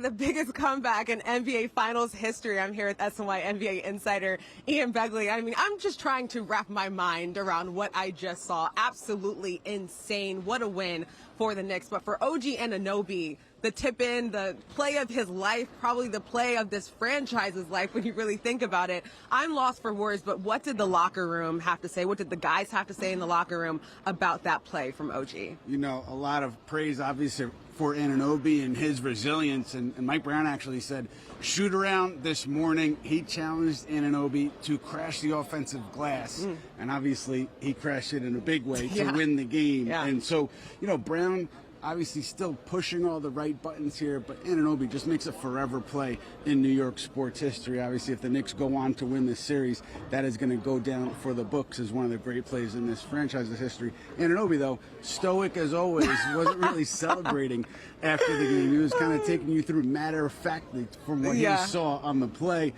The biggest comeback in NBA Finals history. I'm here with SNY NBA insider Ian Begley. I mean, I'm just trying to wrap my mind around what I just saw. Absolutely insane. What a win for the Knicks. But for OG Anunoby, the tip-in, the play of his life, probably the play of this franchise's life when you really think about it. I'm lost for words, but what did the locker room have to say? What did the guys have to say in the locker room about that play from OG? You know, a lot of praise, obviously, for Anunoby and his resilience. And Mike Brown actually said, shoot around this morning. He challenged Anunoby to crash the offensive glass. And obviously, he crashed it in a big way to win the game. And so, you know, Brown obviously still pushing all the right buttons here, but Anunoby just makes a forever play in New York sports history. Obviously, if the Knicks go on to win this series, that is going to go down for the books as one of the great plays in this franchise's history. Anunoby, though, stoic as always, wasn't really celebrating after the game. He was kind of taking you through matter-of-factly from what he saw on the play.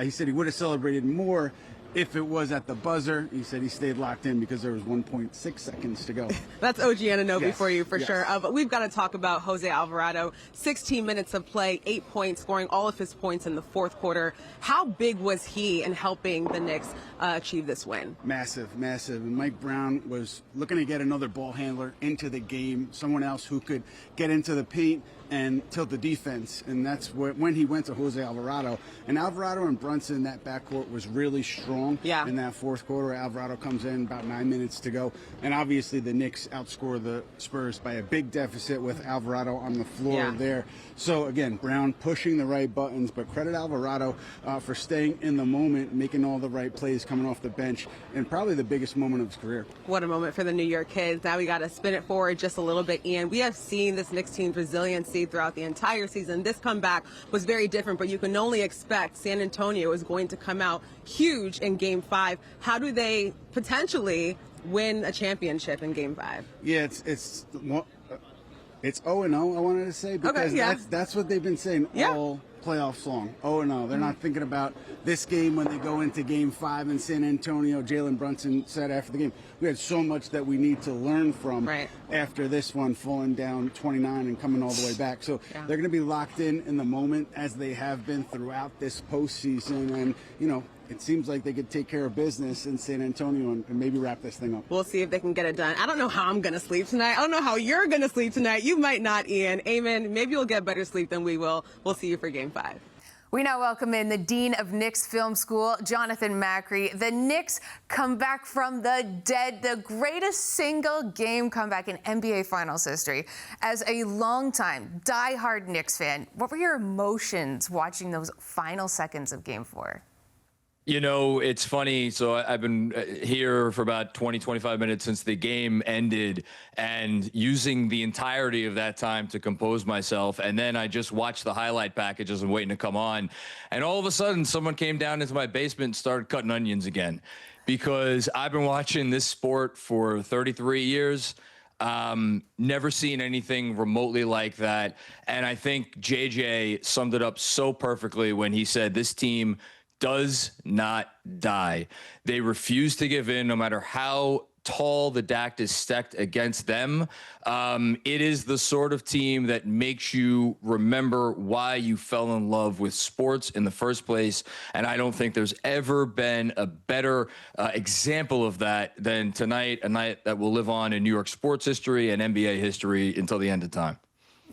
He said he would have celebrated more if it was at the buzzer. He said he stayed locked in because there was 1.6 seconds to go. That's OG Anunoby for you, for yes. sure. But we've got to talk about Jose Alvarado. 16 minutes of play, 8 points, scoring all of his points in the fourth quarter. How big was he in helping the Knicks achieve this win? Massive, massive. And Mike Brown was looking to get another ball handler into the game, someone else who could get into the paint and tilt the defense, and that's when he went to Jose Alvarado. And Alvarado and Brunson, that backcourt was really strong in that fourth quarter. Alvarado comes in about 9 minutes to go, and obviously the Knicks outscore the Spurs by a big deficit with Alvarado on the floor there. So again, Brown pushing the right buttons, but credit Alvarado for staying in the moment, making all the right plays, coming off the bench, and probably the biggest moment of his career. What a moment for the New York kids. Now we got to spin it forward just a little bit, Ian. We have seen this Knicks team's resiliency throughout the entire season. This comeback was very different, but you can only expect San Antonio is going to come out huge in Game 5. How do they potentially win a championship in Game 5? Yeah, it's 0-0, I wanted to say, because that's what they've been saying all playoffs long. 0-0. They're not thinking about this game when they go into Game 5 in San Antonio. Jalen Brunson said after the game, we had so much that we need to learn from after this one, falling down 29 and coming all the way back. So they're going to be locked in the moment, as they have been throughout this postseason. And, you know, it seems like they could take care of business in San Antonio and maybe wrap this thing up. We'll see if they can get it done. I don't know how I'm going to sleep tonight. I don't know how you're going to sleep tonight. You might not, Ian. Amen. Maybe you'll get better sleep than we will. We'll see you for Game 5. We now welcome in the Dean of Knicks Film School, Jonathan Macri. The Knicks come back from the dead, the greatest single-game comeback in NBA Finals history. As a longtime, die-hard Knicks fan, what were your emotions watching those final seconds of Game 4? You know, it's funny. So I've been here for about 20, 25 minutes since the game ended, and using the entirety of that time to compose myself. And then I just watched the highlight packages and waiting to come on. And all of a sudden, someone came down into my basement and started cutting onions again, because I've been watching this sport for 33 years. Never seen anything remotely like that. And I think JJ summed it up so perfectly when he said this team does not die. They refuse to give in no matter how tall the deck is stacked against them. It is the sort of team that makes you remember why you fell in love with sports in the first place. And I don't think there's ever been a better example of that than tonight, a night that will live on in New York sports history and NBA history until the end of time.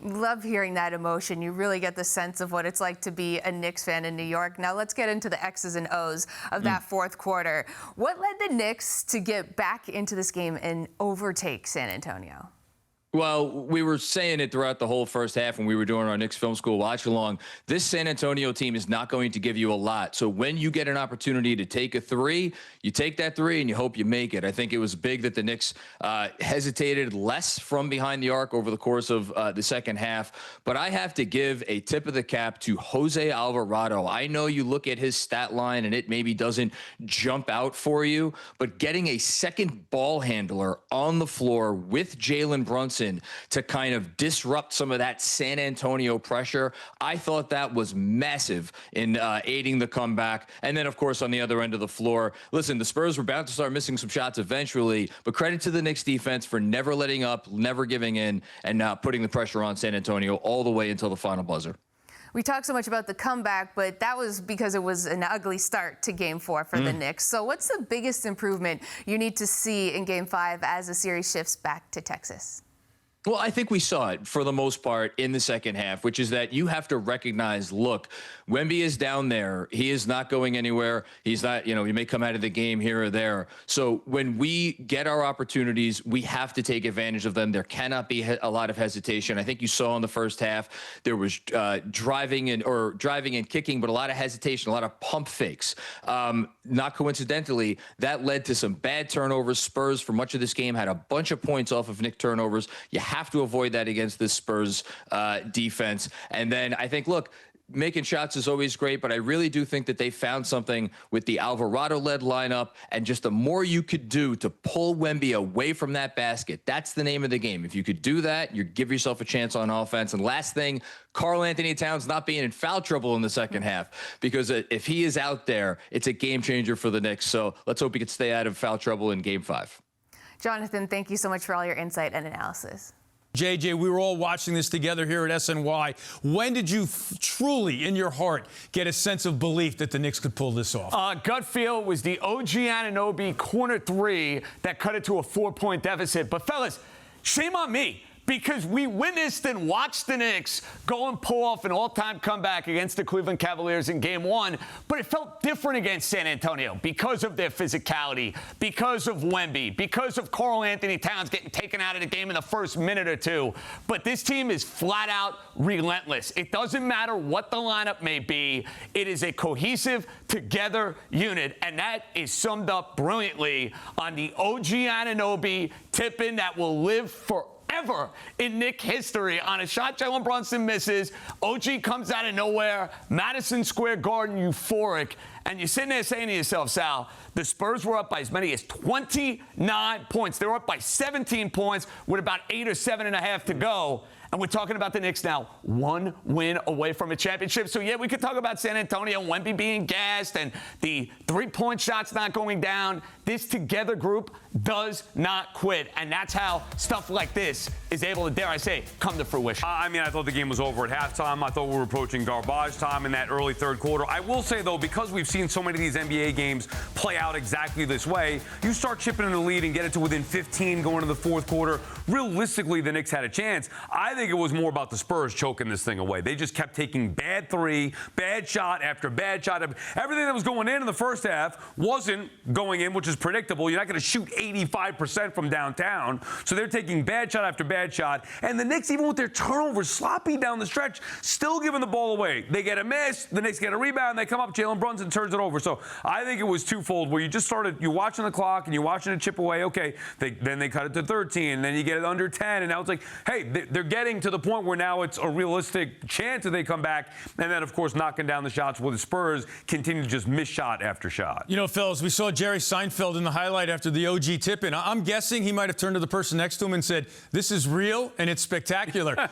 Love hearing that emotion. You really get the sense of what it's like to be a Knicks fan in New York. Now let's get into the X's and O's of that fourth quarter. What led the Knicks to get back into this game and overtake San Antonio? Well, we were saying it throughout the whole first half when we were doing our Knicks Film School watch-along. This San Antonio team is not going to give you a lot. So when you get an opportunity to take a three, you take that three and you hope you make it. I think it was big that the Knicks hesitated less from behind the arc over the course of the second half. But I have to give a tip of the cap to Jose Alvarado. I know you look at his stat line and it maybe doesn't jump out for you, but getting a second ball handler on the floor with Jalen Brunson to kind of disrupt some of that San Antonio pressure, I thought that was massive in aiding the comeback. And then, of course, on the other end of the floor, listen, the Spurs were bound to start missing some shots eventually, but credit to the Knicks defense for never letting up, never giving in, and putting the pressure on San Antonio all the way until the final buzzer. We talked so much about the comeback, but that was because it was an ugly start to Game 4 for the Knicks. So what's the biggest improvement you need to see in Game 5 as the series shifts back to Texas? Well, I think we saw it for the most part in the second half, which is that you have to recognize, look, Wemby is down there. He is not going anywhere. He's not, he may come out of the game here or there. So when we get our opportunities, we have to take advantage of them. There cannot be a lot of hesitation. I think you saw in the first half, there was driving and kicking, but a lot of hesitation, a lot of pump fakes. Not coincidentally, that led to some bad turnovers. Spurs, for much of this game, had a bunch of points off of Knicks turnovers. You have to avoid that against this Spurs defense. And then I think, look, making shots is always great, but I really do think that they found something with the Alvarado-led lineup, and just the more you could do to pull Wemby away from that basket. That's the name of the game. If you could do that, you give yourself a chance on offense. And last thing, Karl-Anthony Towns not being in foul trouble in the second half, because if he is out there, it's a game changer for the Knicks. So let's hope he can stay out of foul trouble in Game 5. Jonathan, thank you so much for all your insight and analysis. JJ, we were all watching this together here at SNY. When did you truly, in your heart, get a sense of belief that the Knicks could pull this off? Gut feel was the OG Anunoby corner three that cut it to a 4-point deficit. But, fellas, shame on me, because we witnessed and watched the Knicks go and pull off an all-time comeback against the Cleveland Cavaliers in Game 1, but it felt different against San Antonio because of their physicality, because of Wemby, because of Karl-Anthony Towns getting taken out of the game in the first minute or two. But this team is flat-out relentless. It doesn't matter what the lineup may be. It is a cohesive, together unit, and that is summed up brilliantly on the OG Anunoby tip-in that will live forever in Knick history. On a shot Jalen Brunson misses, OG comes out of nowhere, Madison Square Garden euphoric, and you're sitting there saying to yourself, Sal, the Spurs were up by as many as 29 points. They were up by 17 points with about 8 or 7.5 to go. And we're talking about the Knicks now, one win away from a championship. So, yeah, we could talk about San Antonio, Wemby being gassed, and the three-point shots not going down. This together group does not quit. And that's how stuff like this is able to, dare I say, come to fruition. I mean, I thought the game was over at halftime. I thought we were approaching garbage time in that early third quarter. I will say, though, because we've seen so many of these NBA games play out exactly this way, you start chipping in the lead and get it to within 15 going into the fourth quarter. Realistically, the Knicks had a chance. I think it was more about the Spurs choking this thing away. They just kept taking bad three, bad shot after bad shot. Everything that was going in the first half wasn't going in, which is predictable. You're not going to shoot 85% from downtown. So they're taking bad shot after bad shot. And the Knicks, even with their turnovers, sloppy down the stretch, still giving the ball away. They get a miss, the Knicks get a rebound, they come up, Jalen Brunson turns it over. So I think it was twofold, where you just started, you're watching the clock and you're watching it chip away. Okay, then they cut it to 13, and then you get it under 10, and now it's like, hey, they're getting to the point where now it's a realistic chance that they come back. And then, of course, knocking down the shots where the Spurs continue to just miss shot after shot. You know, fellas, we saw Jerry Seinfeld in the highlight after the OG tip-in. I'm guessing he might have turned to the person next to him and said, this is real and it's spectacular.